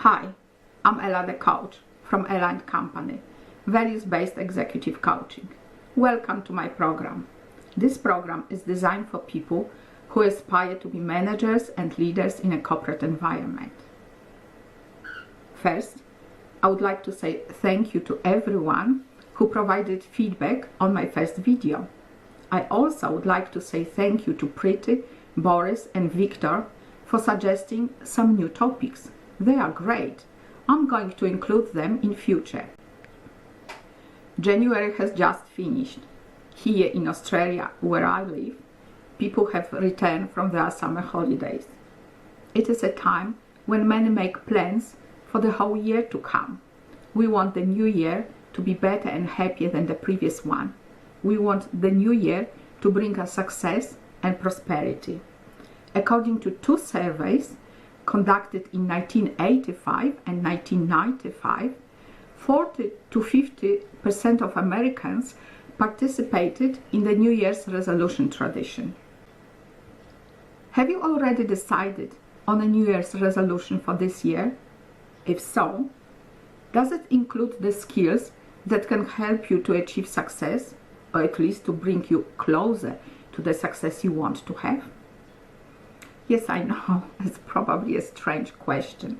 Hi, I'm Ella the coach from Ella & Company, values-based executive coaching. Welcome to my program. This program is designed for people who aspire to be managers and leaders in a corporate environment. First, I would like to say thank you to everyone who provided feedback on my first video. I also would like to say thank you to Pretty, Boris and Victor for suggesting some new topics. They are great. I'm going to include them in future. January has just finished. Here in Australia, where I live, people have returned from their summer holidays. It is a time when many make plans for the whole year to come. We want the new year to be better and happier than the previous one. We want the new year to bring us success and prosperity. According to two surveys conducted in 1985 and 1995, 40 to 50% of Americans participated in the New Year's resolution tradition. Have you already decided on a New Year's resolution for this year? If so, does it include the skills that can help you to achieve success, or at least to bring you closer to the success you want to have? Yes, I know, it's probably a strange question.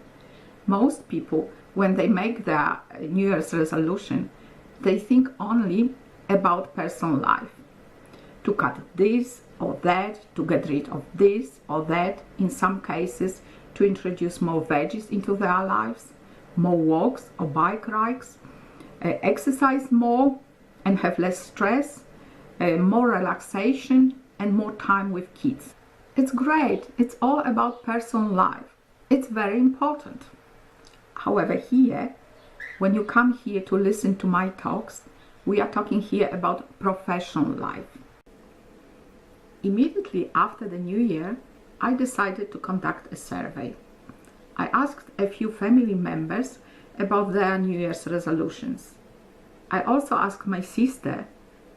Most people, when they make their New Year's resolution, they think only about personal life. To cut this or that, to get rid of this or that, in some cases to introduce more veggies into their lives, more walks or bike rides, exercise more and have less stress, more relaxation and more time with kids. It's great, it's all about personal life. It's very important. However, here, when you come here to listen to my talks, we are talking here about professional life. Immediately after the New Year, I decided to conduct a survey. I asked a few family members about their New Year's resolutions. I also asked my sister,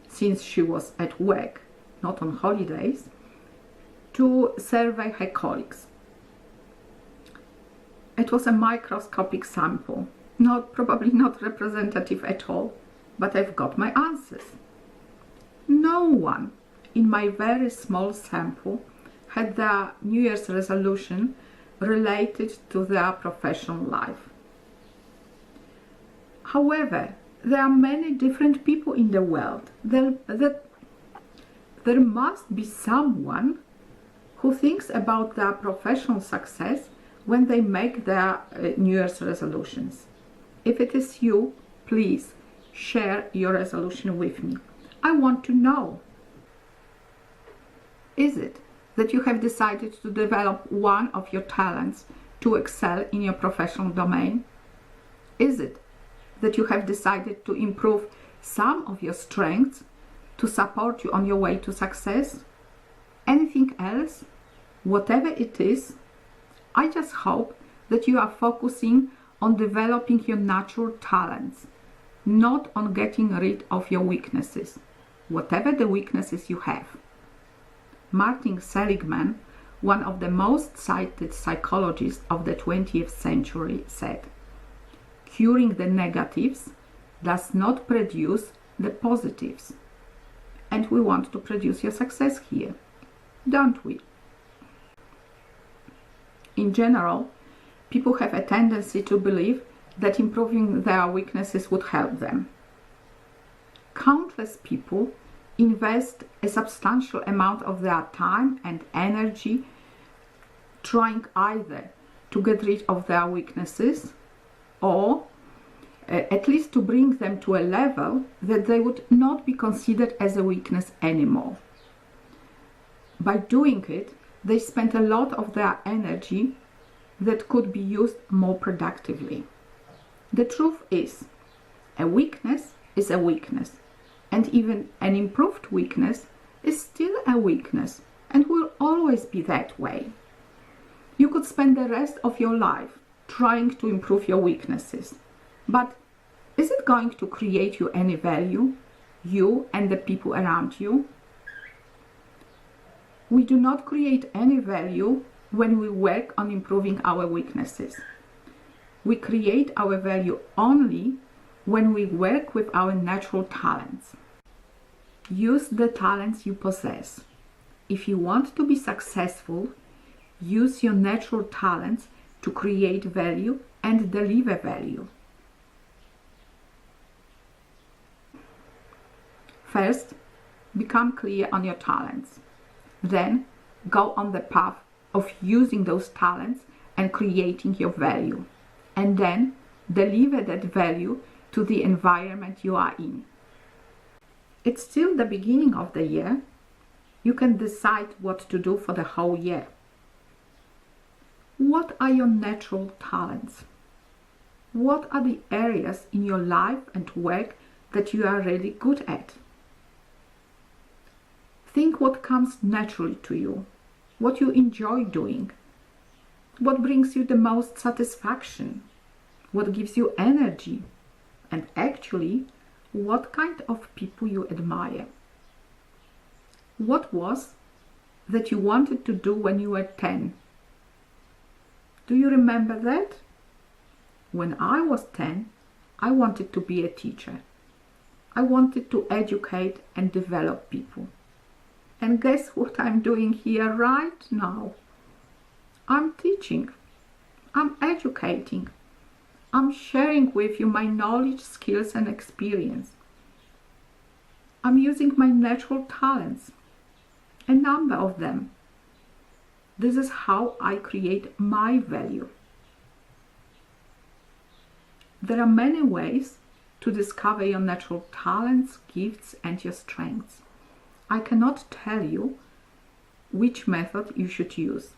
since she was at work, not on holidays, to survey her colleagues. It was a microscopic sample, probably not representative at all, but I've got my answers. No one in my very small sample had their New Year's resolution related to their professional life. However, there are many different people in the world. There must be someone who thinks about their professional success when they make their New Year's resolutions. If it is you, please share your resolution with me. I want to know. Is it that you have decided to develop one of your talents to excel in your professional domain? Is it that you have decided to improve some of your strengths to support you on your way to success? Anything else? Whatever it is, I just hope that you are focusing on developing your natural talents, not on getting rid of your weaknesses, whatever the weaknesses you have. Martin Seligman, one of the most cited psychologists of the 20th century, said, "Curing the negatives does not produce the positives." And we want to produce your success here, don't we? In general, people have a tendency to believe that improving their weaknesses would help them. Countless people invest a substantial amount of their time and energy trying either to get rid of their weaknesses or at least to bring them to a level that they would not be considered as a weakness anymore. By doing it, they spend a lot of their energy that could be used more productively. The truth is, a weakness is a weakness, and even an improved weakness is still a weakness and will always be that way. You could spend the rest of your life trying to improve your weaknesses, but is it going to create you any value, you and the people around you? We do not create any value when we work on improving our weaknesses. We create our value only when we work with our natural talents. Use the talents you possess. If you want to be successful, use your natural talents to create value and deliver value. First, become clear on your talents. Then, go on the path of using those talents and creating your value. And then, deliver that value to the environment you are in. It's still the beginning of the year. You can decide what to do for the whole year. What are your natural talents? What are the areas in your life and work that you are really good at? Think what comes naturally to you, what you enjoy doing, what brings you the most satisfaction, what gives you energy, and actually, what kind of people you admire. What was that you wanted to do when you were 10? Do you remember that? When I was 10, I wanted to be a teacher. I wanted to educate and develop people. And guess what I'm doing here right now? I'm teaching. I'm educating. I'm sharing with you my knowledge, skills, and experience. I'm using my natural talents, a number of them. This is how I create my value. There are many ways to discover your natural talents, gifts, and your strengths. I cannot tell you which method you should use.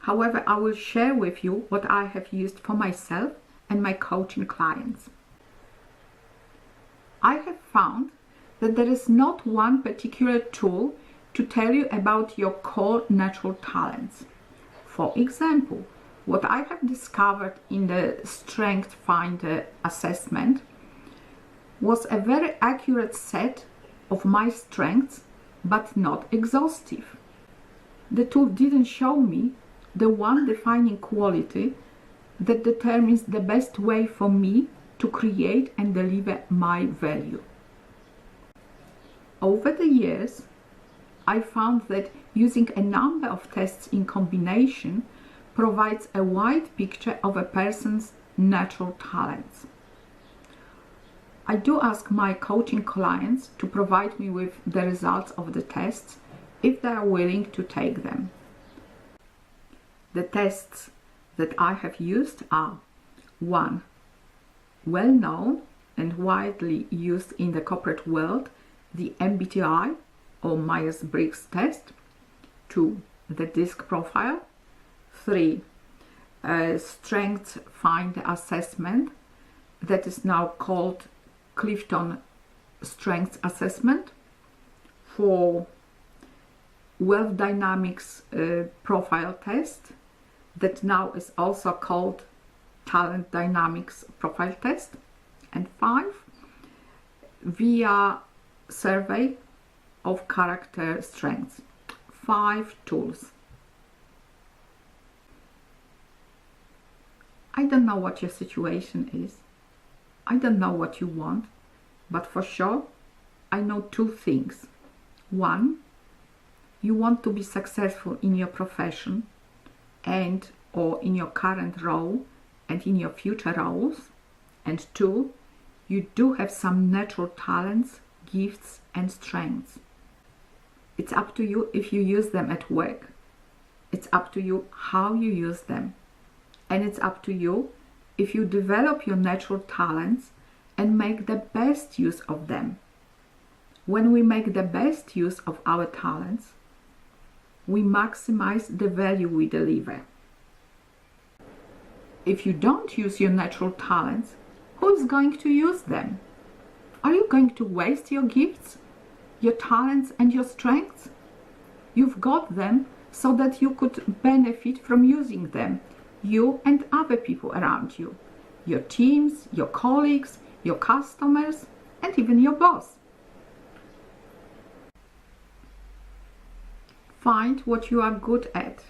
However, I will share with you what I have used for myself and my coaching clients. I have found that there is not one particular tool to tell you about your core natural talents. For example, what I have discovered in the Strength Finder assessment was a very accurate set of my strengths, but not exhaustive. The tool didn't show me the one defining quality that determines the best way for me to create and deliver my value. Over the years, I found that using a number of tests in combination provides a wide picture of a person's natural talents. I do ask my coaching clients to provide me with the results of the tests if they are willing to take them. The tests that I have used are: 1. Well known and widely used in the corporate world, the MBTI or Myers-Briggs test. 2. The DISC profile. 3. Strength Finder assessment that is now called Clifton Strengths Assessment. 4. Wealth Dynamics profile test that now is also called Talent Dynamics profile test. And 5. VIA survey of character strengths. 5 tools. I don't know what your situation is. I don't know what you want, but for sure, I know 2 things. 1, you want to be successful in your profession and or in your current role and in your future roles. And 2, you do have some natural talents, gifts, and strengths. It's up to you if you use them at work. It's up to you how you use them. And it's up to you if you develop your natural talents and make the best use of them. When we make the best use of our talents, we maximize the value we deliver. If you don't use your natural talents, who is going to use them? Are you going to waste your gifts, your talents, and your strengths? You've got them so that you could benefit from using them, you and other people around you, your teams, your colleagues, your customers, and even your boss. Find what you are good at.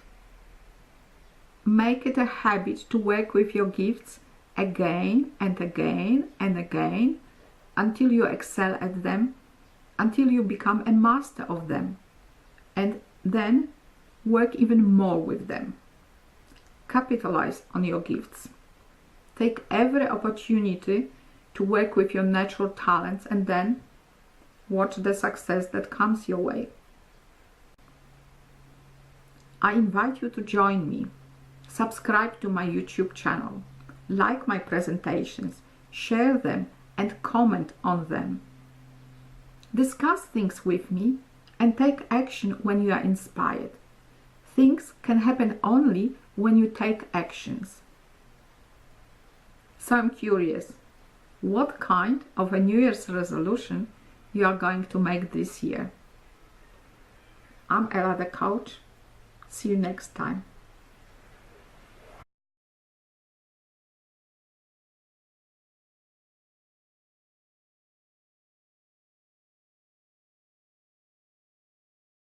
make it a habit to work with your gifts again and again and again until you excel at them, until you become a master of them, and then work even more with them. Capitalize on your gifts. Take every opportunity to work with your natural talents and then watch the success that comes your way. I invite you to join me. Subscribe to my YouTube channel, like my presentations, share them and comment on them. Discuss things with me and take action when you are inspired. Things can happen only when you take actions. So I'm curious, what kind of a New Year's resolution you are going to make this year? I'm Ella the Coach. See you next time.